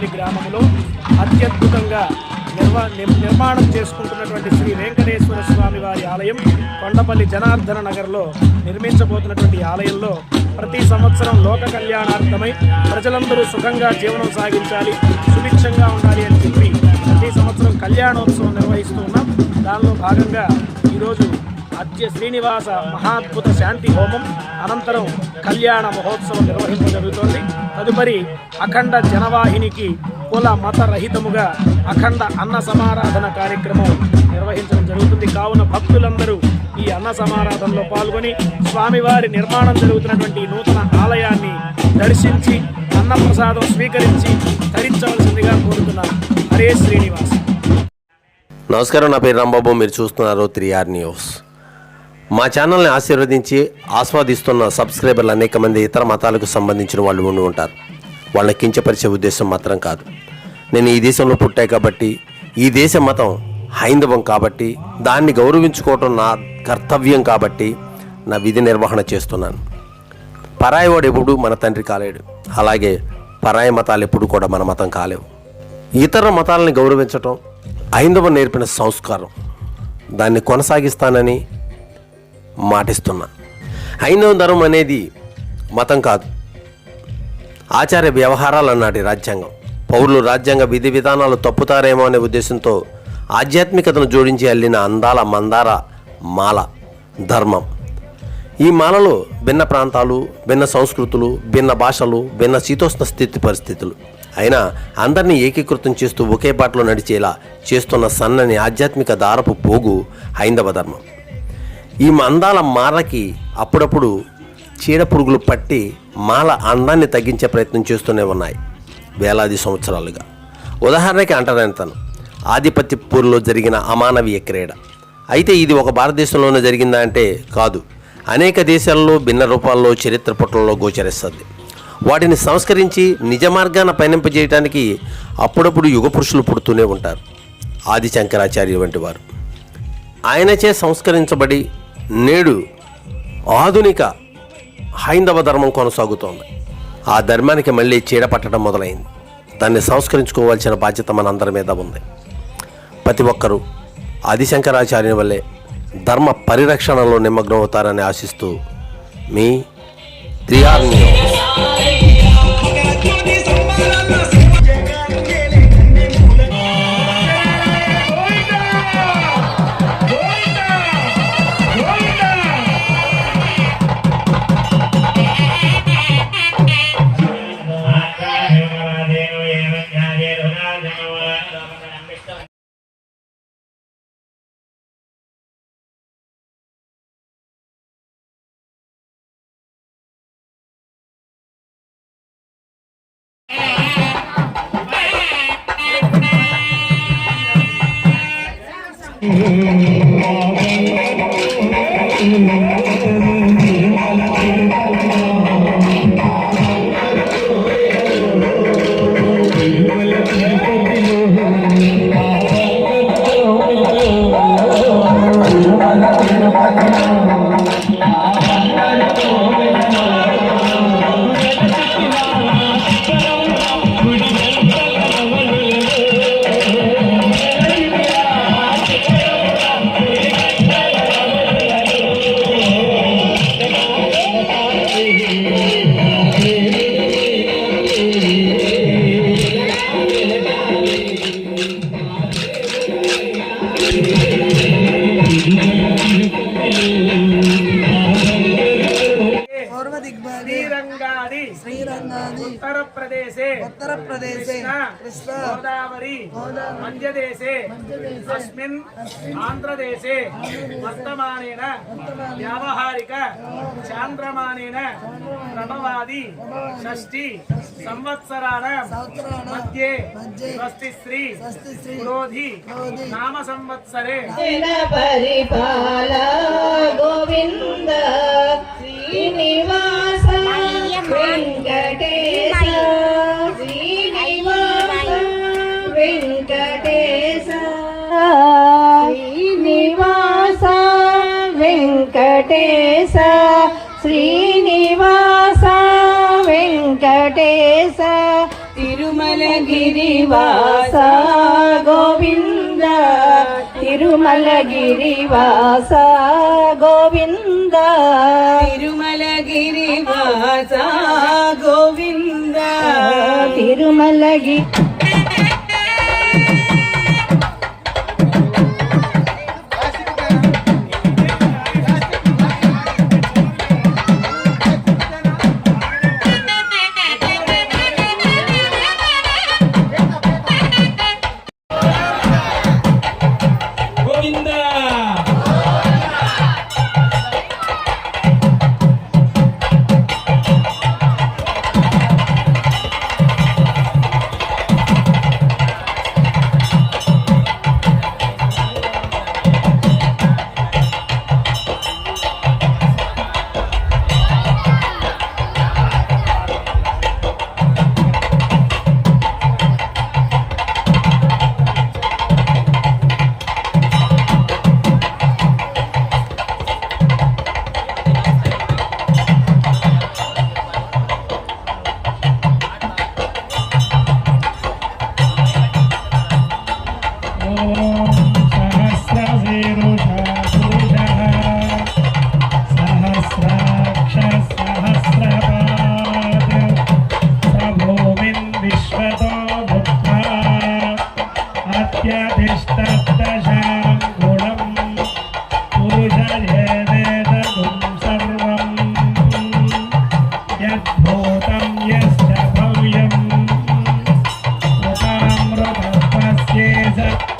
కొండపల్లి గ్రామంలో అత్యద్భుతంగా నిర్మాణం చేసుకుంటున్నటువంటి శ్రీ వెంకటేశ్వర స్వామి వారి ఆలయం కొండపల్లి జనార్దన నగర్లో నిర్మించబోతున్నటువంటి ఆలయంలో ప్రతి సంవత్సరం లోక కళ్యాణార్థమై ప్రజలందరూ సుఖంగా జీవనం సాగించాలి, సుభిక్షంగా ఉండాలి అని చెప్పి ప్రతి సంవత్సరం కళ్యాణోత్సవం నిర్వహిస్తూ ఉన్నాం. దానిలో భాగంగా ఈరోజు అద్య శ్రీనివాస మహాద్భుత శాంతి హోమం అనంతరం కళ్యాణ మహోత్సవం నిర్వహించడం జరుగుతోంది. తదుపరి అఖండ జనవాహినికి కుల మత రహితముగా అఖండ అన్న సమారాధన కార్యక్రమం నిర్వహించడం జరుగుతుంది. కావున భక్తులందరూ ఈ అన్న సమారాధనలో పాల్గొని స్వామివారి నిర్మాణం జరుగుతున్నటువంటి నూతన ఆలయాన్ని దర్శించి అన్నప్రసాదం స్వీకరించి ధరించవలసిందిగా కోరుతున్నాను. హరే శ్రీనివాస్. నమస్కారం, నా పేరు రాంబాబు. మీరు చూస్తున్నారు 3R న్యూస్. మా ఛానల్ని ఆశీర్వదించి ఆస్వాదిస్తున్న సబ్స్క్రైబర్లు అనేక మంది ఇతర మతాలకు సంబంధించిన వాళ్ళు ఉండి ఉంటారు. వాళ్ళని కించపరిచే ఉద్దేశం మాత్రం కాదు. నేను ఈ దేశంలో పుట్టా కాబట్టి, ఈ దేశ మతం హైందవం కాబట్టి, దాన్ని గౌరవించుకోవటం నా కర్తవ్యం కాబట్టి నా విధి నిర్వహణ చేస్తున్నాను. పరాయివాడు ఎప్పుడు మన తండ్రి కాలేడు, అలాగే పరాయి మతాలు ఎప్పుడు కూడా మన మతం కాలేవు. ఇతర మతాలని గౌరవించటం హైందవం నేర్పిన సంస్కారం. దాన్ని కొనసాగిస్తానని మాటిస్తున్నా. హైందవ ధర్మం అనేది మతం కాదు, ఆచార వ్యవహారాలు అన్నాటి రాజ్యాంగం. పౌరులు రాజ్యాంగ విధి విధానాలు తప్పుతారేమో అనే ఉద్దేశంతో ఆధ్యాత్మికతను జోడించి అల్లిన అందాల మందార మాల ధర్మం. ఈ మాలలో భిన్న ప్రాంతాలు, భిన్న సంస్కృతులు, భిన్న భాషలు, భిన్న శీతోష్ణ స్థితి పరిస్థితులు అయినా అందరినీ ఏకీకృతం చేస్తూ ఒకే బాటలో నడిచేలా చేస్తున్న సన్నని ఆధ్యాత్మిక దారపు పోగు హైందవ ధర్మం. ఈ అందాల మాలకి అప్పుడప్పుడు చీడ పురుగులు పట్టి మాల అందాన్ని తగ్గించే ప్రయత్నం చేస్తూనే ఉన్నాయి వేలాది సంవత్సరాలుగా. ఉదాహరణకి అంటరానితనం ఆధిపత్య పోరులో జరిగిన అమానవీయ క్రీడ. అయితే ఇది ఒక భారతదేశంలోనే జరిగిందా అంటే కాదు, అనేక దేశాల్లో భిన్న రూపాల్లో చరిత్ర పుటల్లో గోచరిస్తుంది. వాటిని సంస్కరించి నిజ మార్గాన పయనింపజేయడానికి అప్పుడప్పుడు యుగ పురుషులు పుడుతూనే ఉంటారు. ఆది శంకరాచార్య వంటి వారు. ఆయనచే సంస్కరించబడి నేడు ఆధునిక హైందవ ధర్మం కొనసాగుతోంది. ఆ ధర్మానికి మళ్ళీ చీడ పట్టడం మొదలైంది. దాన్ని సంస్కరించుకోవాల్సిన బాధ్యత మనందరి మీద ఉంది. ప్రతి ఒక్కరూ ఆది శంకరాచార్య వల్లే ధర్మ పరిరక్షణలో నిమగ్నం అవుతారని ఆశిస్తూ మీ 3R న్యూస్. उत्तर प्रदेशे कृष्ण गोदावरी मध्यदेशे अस्मिन् आंध्रदेशे वर्तमानेन व्यावहारिक चांद्रमानेन प्रणवादि षष्ठी संवत्सराणां मध्ये स्वस्तिश्री क्रोधी नाम संवत्सरे परिपाला गोविंद श्रीनिवास वेंकटेश श्रीनिवास वेंकटेश श्रीनिवास वेंकटेश श्रीनिवास वेंकटेश తిరుమలగిరివాస గోవింద తిరుమలగిరివాస గోవింద తిరుమలగిరివాస గోవింద తిరుమలగి Yes.